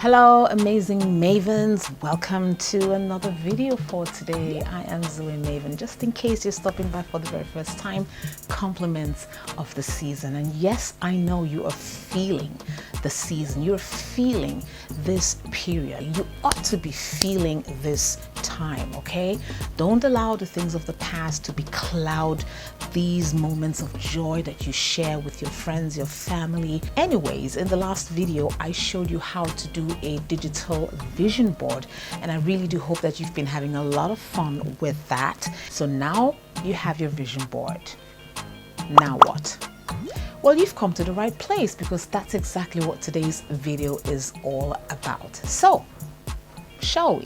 Hello amazing mavens, welcome to another video for today. I am Zoe Maven. Just in case you're stopping by for the very first time, compliments of the season. And yes, I know you are feeling the season, you're feeling this period, you ought to be feeling this time, okay? Don't allow the things of the past to cloud these moments of joy that you share with your friends, your family. Anyways, in the last video I showed you how to do a digital vision board, and I really do hope that you've been having a lot of fun with that. So now you have your vision board. Now what? Well, you've come to the right place, because that's exactly what today's video is all about. So shall we?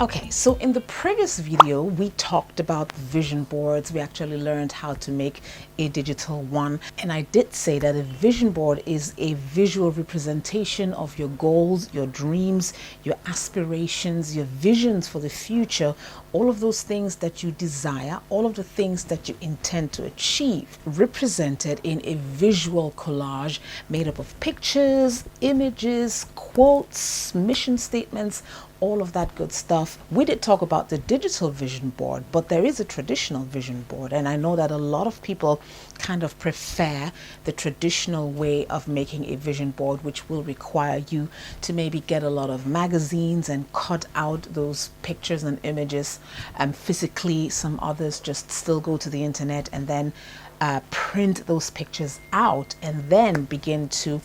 Okay, so in the previous video, we talked about vision boards. We actually learned how to make a digital one. And I did say that a vision board is a visual representation of your goals, your dreams, your aspirations, your visions for the future, all of those things that you desire, all of the things that you intend to achieve, represented in a visual collage made up of pictures, images, quotes, mission statements, all of that good stuff. We did talk about the digital vision board, but there is a traditional vision board, and I know that a lot of people kind of prefer the traditional way of making a vision board, which will require you to maybe get a lot of magazines and cut out those pictures and images physically. Some others just still go to the internet and then print those pictures out and then begin to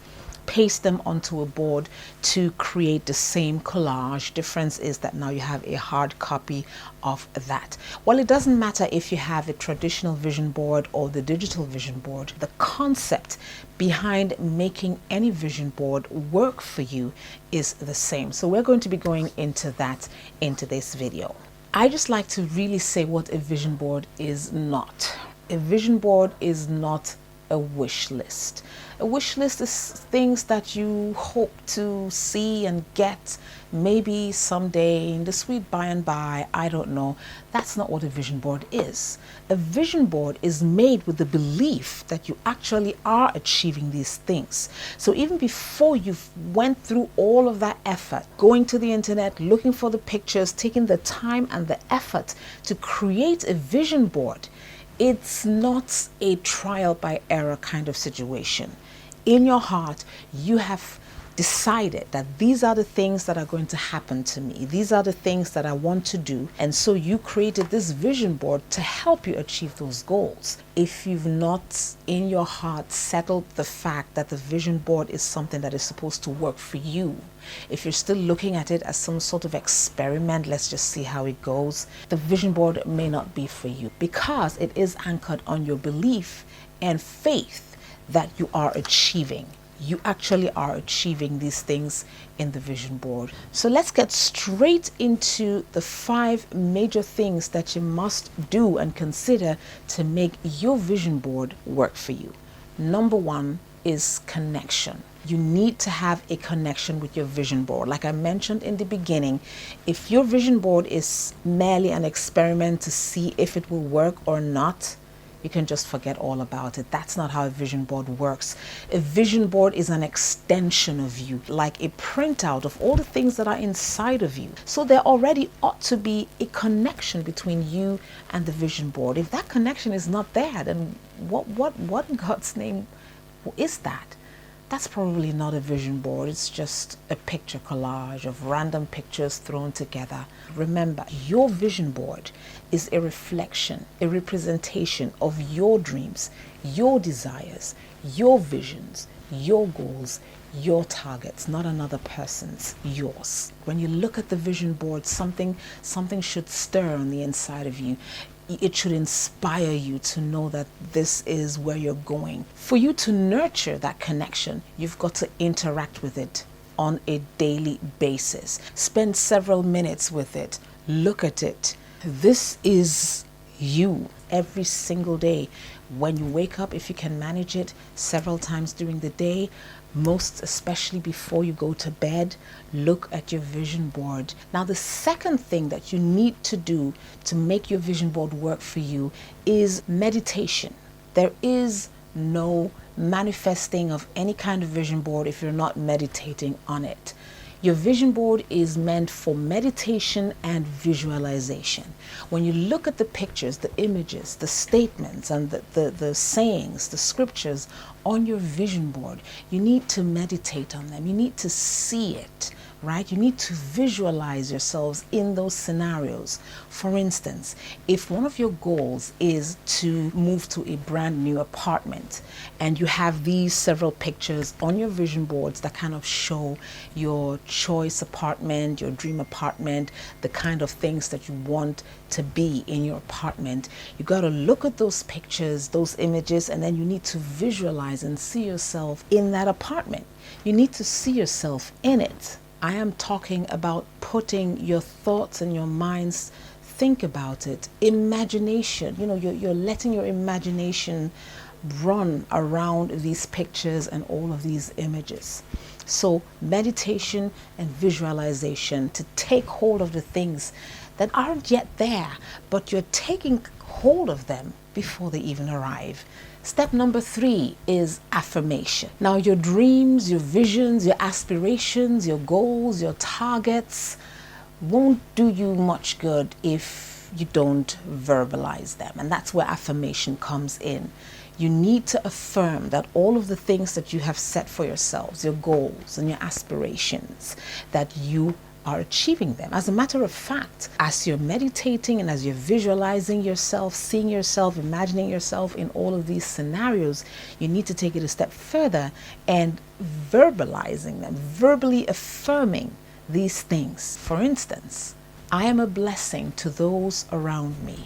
paste them onto a board to create the same collage. Difference is that now you have a hard copy of that. Well, it doesn't matter if you have a traditional vision board or the digital vision board. The concept behind making any vision board work for you is the same. So we're going to be going into that in today's video. I just like to really say what a vision board is not. A vision board is not a wish list. A wish list is things that you hope to see and get maybe someday in the sweet by and by. I don't know. That's not what a vision board is. A vision board is made with the belief that you actually are achieving these things. So even before you went through all of that effort, going to the internet, looking for the pictures, taking the time and the effort to create a vision board, it's not a trial by error kind of situation. In your heart, you have decided that these are the things that are going to happen to me. These are the things that I want to do. And so you created this vision board to help you achieve those goals. If you've not in your heart settled the fact that the vision board is something that is supposed to work for you, if you're still looking at it as some sort of experiment, let's just see how it goes, the vision board may not be for you, because it is anchored on your belief and faith that you are achieving. You actually are achieving these things in the vision board. So let's get straight into the 5 major things that you must do and consider to make your vision board work for you. Number 1 is connection. You need to have a connection with your vision board. Like I mentioned in the beginning, if your vision board is merely an experiment to see if it will work or not, you can just forget all about it. That's not how a vision board works. A vision board is an extension of you, like a printout of all the things that are inside of you. So there already ought to be a connection between you and the vision board. If that connection is not there, then what in God's name is that? That's probably not a vision board. It's just a picture collage of random pictures thrown together. Remember, your vision board is a reflection, a representation of your dreams, your desires, your visions, your goals, your targets, not another person's, yours. When you look at the vision board, something should stir on the inside of you. It should inspire you to know that this is where you're going. For you to nurture that connection, you've got to interact with it on a daily basis. Spend several minutes with it. Look at it. This is you every single day. When you wake up, if you can manage it several times during the day, most especially before you go to bed, look at your vision board. Now, the second thing that you need to do to make your vision board work for you is meditation. There is no manifesting of any kind of vision board if you're not meditating on it. Your vision board is meant for meditation and visualization. When you look at the pictures, the images, the statements, and the sayings, the scriptures on your vision board, you need to meditate on them. You need to see it, right? You need to visualize yourselves in those scenarios. For instance, if one of your goals is to move to a brand new apartment and you have these several pictures on your vision boards that kind of show your choice apartment, your dream apartment, the kind of things that you want to be in your apartment, you got to look at those pictures, those images, and then you need to visualize and see yourself in that apartment. You need to see yourself in it. I am talking about putting your thoughts and your minds, think about it. Imagination, you're letting your imagination run around these pictures and all of these images. So meditation and visualization, to take hold of the things that aren't yet there, but you're taking hold of them before they even arrive. Step number 3 is affirmation. Now, your dreams, your visions, your aspirations, your goals, your targets won't do you much good if you don't verbalize them. And that's where affirmation comes in. You need to affirm that all of the things that you have set for yourselves, your goals and your aspirations, that you are achieving them. As a matter of fact, as you're meditating and as you're visualizing yourself, seeing yourself, imagining yourself in all of these scenarios, you need to take it a step further and verbalizing them, verbally affirming these things. For instance, I am a blessing to those around me.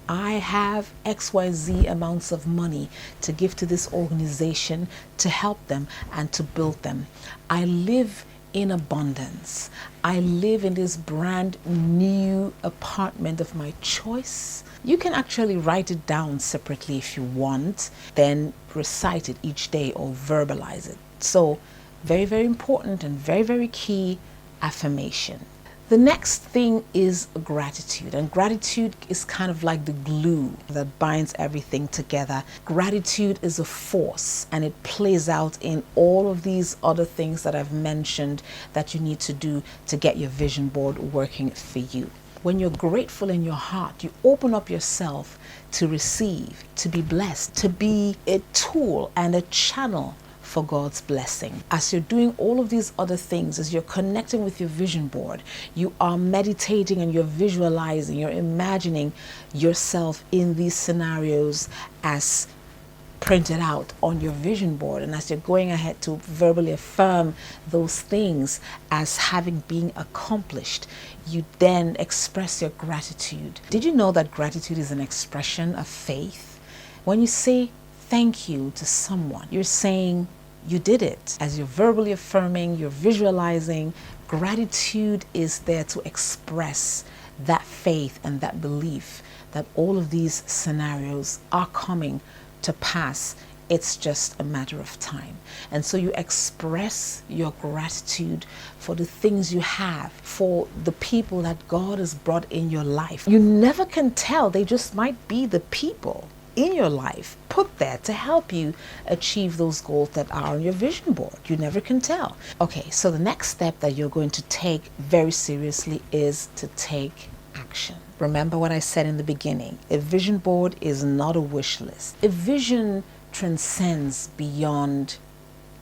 I have XYZ amounts of money to give to this organization to help them and to build them. I live in abundance. I live in this brand new apartment of my choice. You can actually write it down separately if you want, then recite it each day or verbalize it. So very, very important and very, very key, affirmation. The next thing is gratitude, and gratitude is kind of like the glue that binds everything together. Gratitude is a force, and it plays out in all of these other things that I've mentioned that you need to do to get your vision board working for you. When you're grateful in your heart, you open up yourself to receive, to be blessed, to be a tool and a channel for God's blessing. As you're doing all of these other things, as you're connecting with your vision board, you are meditating and you're visualizing, you're imagining yourself in these scenarios as printed out on your vision board. And as you're going ahead to verbally affirm those things as having been accomplished, you then express your gratitude. Did you know that gratitude is an expression of faith? When you say thank you to someone, you're saying you did it. As you're verbally affirming, you're visualizing. Gratitude is there to express that faith and that belief that all of these scenarios are coming to pass. It's just a matter of time. And so you express your gratitude for the things you have, for the people that God has brought in your life. You never can tell. They just might be the people in your life put there to help you achieve those goals that are on your vision board. You never can tell. Okay, so the next step that you're going to take very seriously is to take action. Remember what I said in the beginning. A vision board is not a wish list. A vision transcends beyond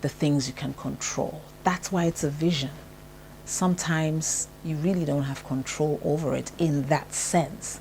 the things you can control. That's why it's a vision. Sometimes you really don't have control over it in that sense.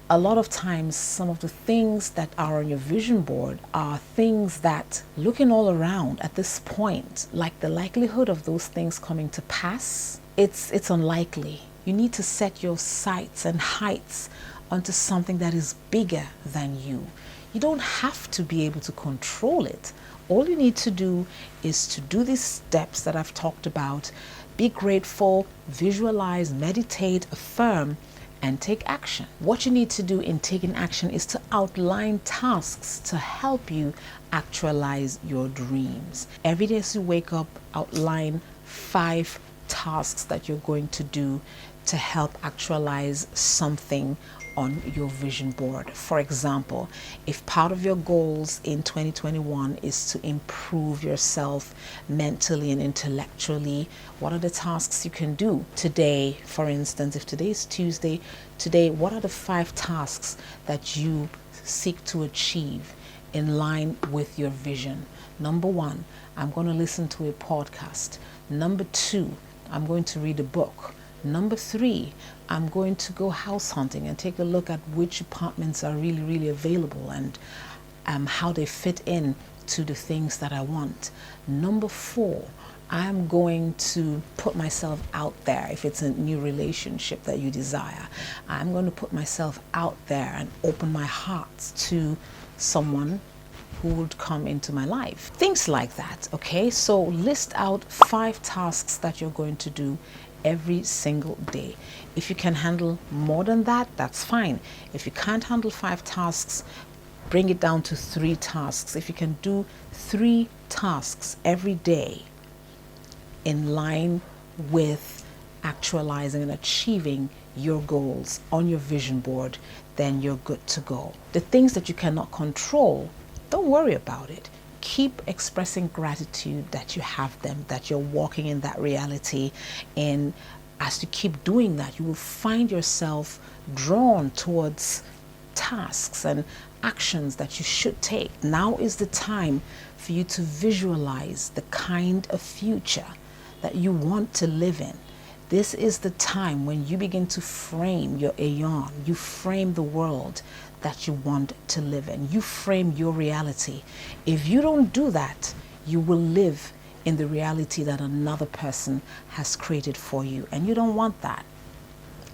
A lot of times, some of the things that are on your vision board are things that, looking all around at this point, like the likelihood of those things coming to pass, it's unlikely. You need to set your sights and heights onto something that is bigger than you. You don't have to be able to control it. All you need to do is to do these steps that I've talked about. Be grateful, visualize, meditate, affirm, and take action. What you need to do in taking action is to outline tasks to help you actualize your dreams. Every day as you wake up, outline 5 tasks that you're going to do to help actualize something on your vision board. For example, if part of your goals in 2021 is to improve yourself mentally and intellectually, what are the tasks you can do today? For instance, if today is Tuesday, what are the 5 tasks that you seek to achieve in line with your vision? Number 1, I'm going to listen to a podcast. Number 2, I'm going to read a book. Number 3, I'm going to go house hunting and take a look at which apartments are really available and how they fit in to the things that I want. Number 4, I'm going to put myself out there. If it's a new relationship that you desire, I'm going to put myself out there and open my heart to someone who would come into my life. Things like that, okay? So list out 5 tasks that you're going to do every single day. If you can handle more than that, that's fine. If you can't handle 5 tasks, bring it down to 3 tasks. If you can do 3 tasks every day in line with actualizing and achieving your goals on your vision board, then you're good to go. The things that you cannot control, don't worry about it. Keep expressing gratitude that you have them, that you're walking in that reality. And as you keep doing that, you will find yourself drawn towards tasks and actions that you should take. Now is the time for you to visualize the kind of future that you want to live in. This is the time when you begin to frame your aeon. You frame the world that you want to live in. You frame your reality. If you don't do that, you will live in the reality that another person has created for you. And you don't want that.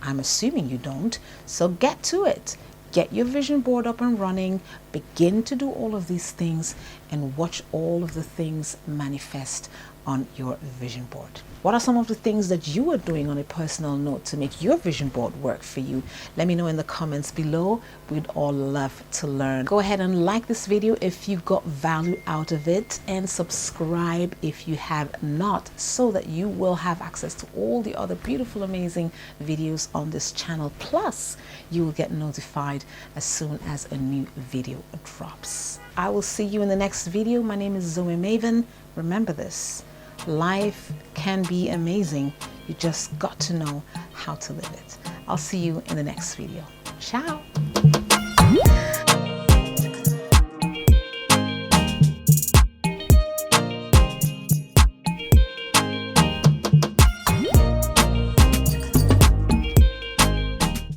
I'm assuming you don't. So get to it. Get your vision board up and running. Begin to do all of these things and watch all of the things manifest on your vision board. What are some of the things that you are doing on a personal note to make your vision board work for you? Let me know in the comments below. We'd all love to learn. Go ahead and like this video if you got value out of it, and subscribe if you have not, so that you will have access to all the other beautiful, amazing videos on this channel. Plus, you will get notified as soon as a new video drops. I will see you in the next video. My name is Zoe Maven. Remember this. Life can be amazing. You just got to know how to live it. I'll see you in the next video. Ciao.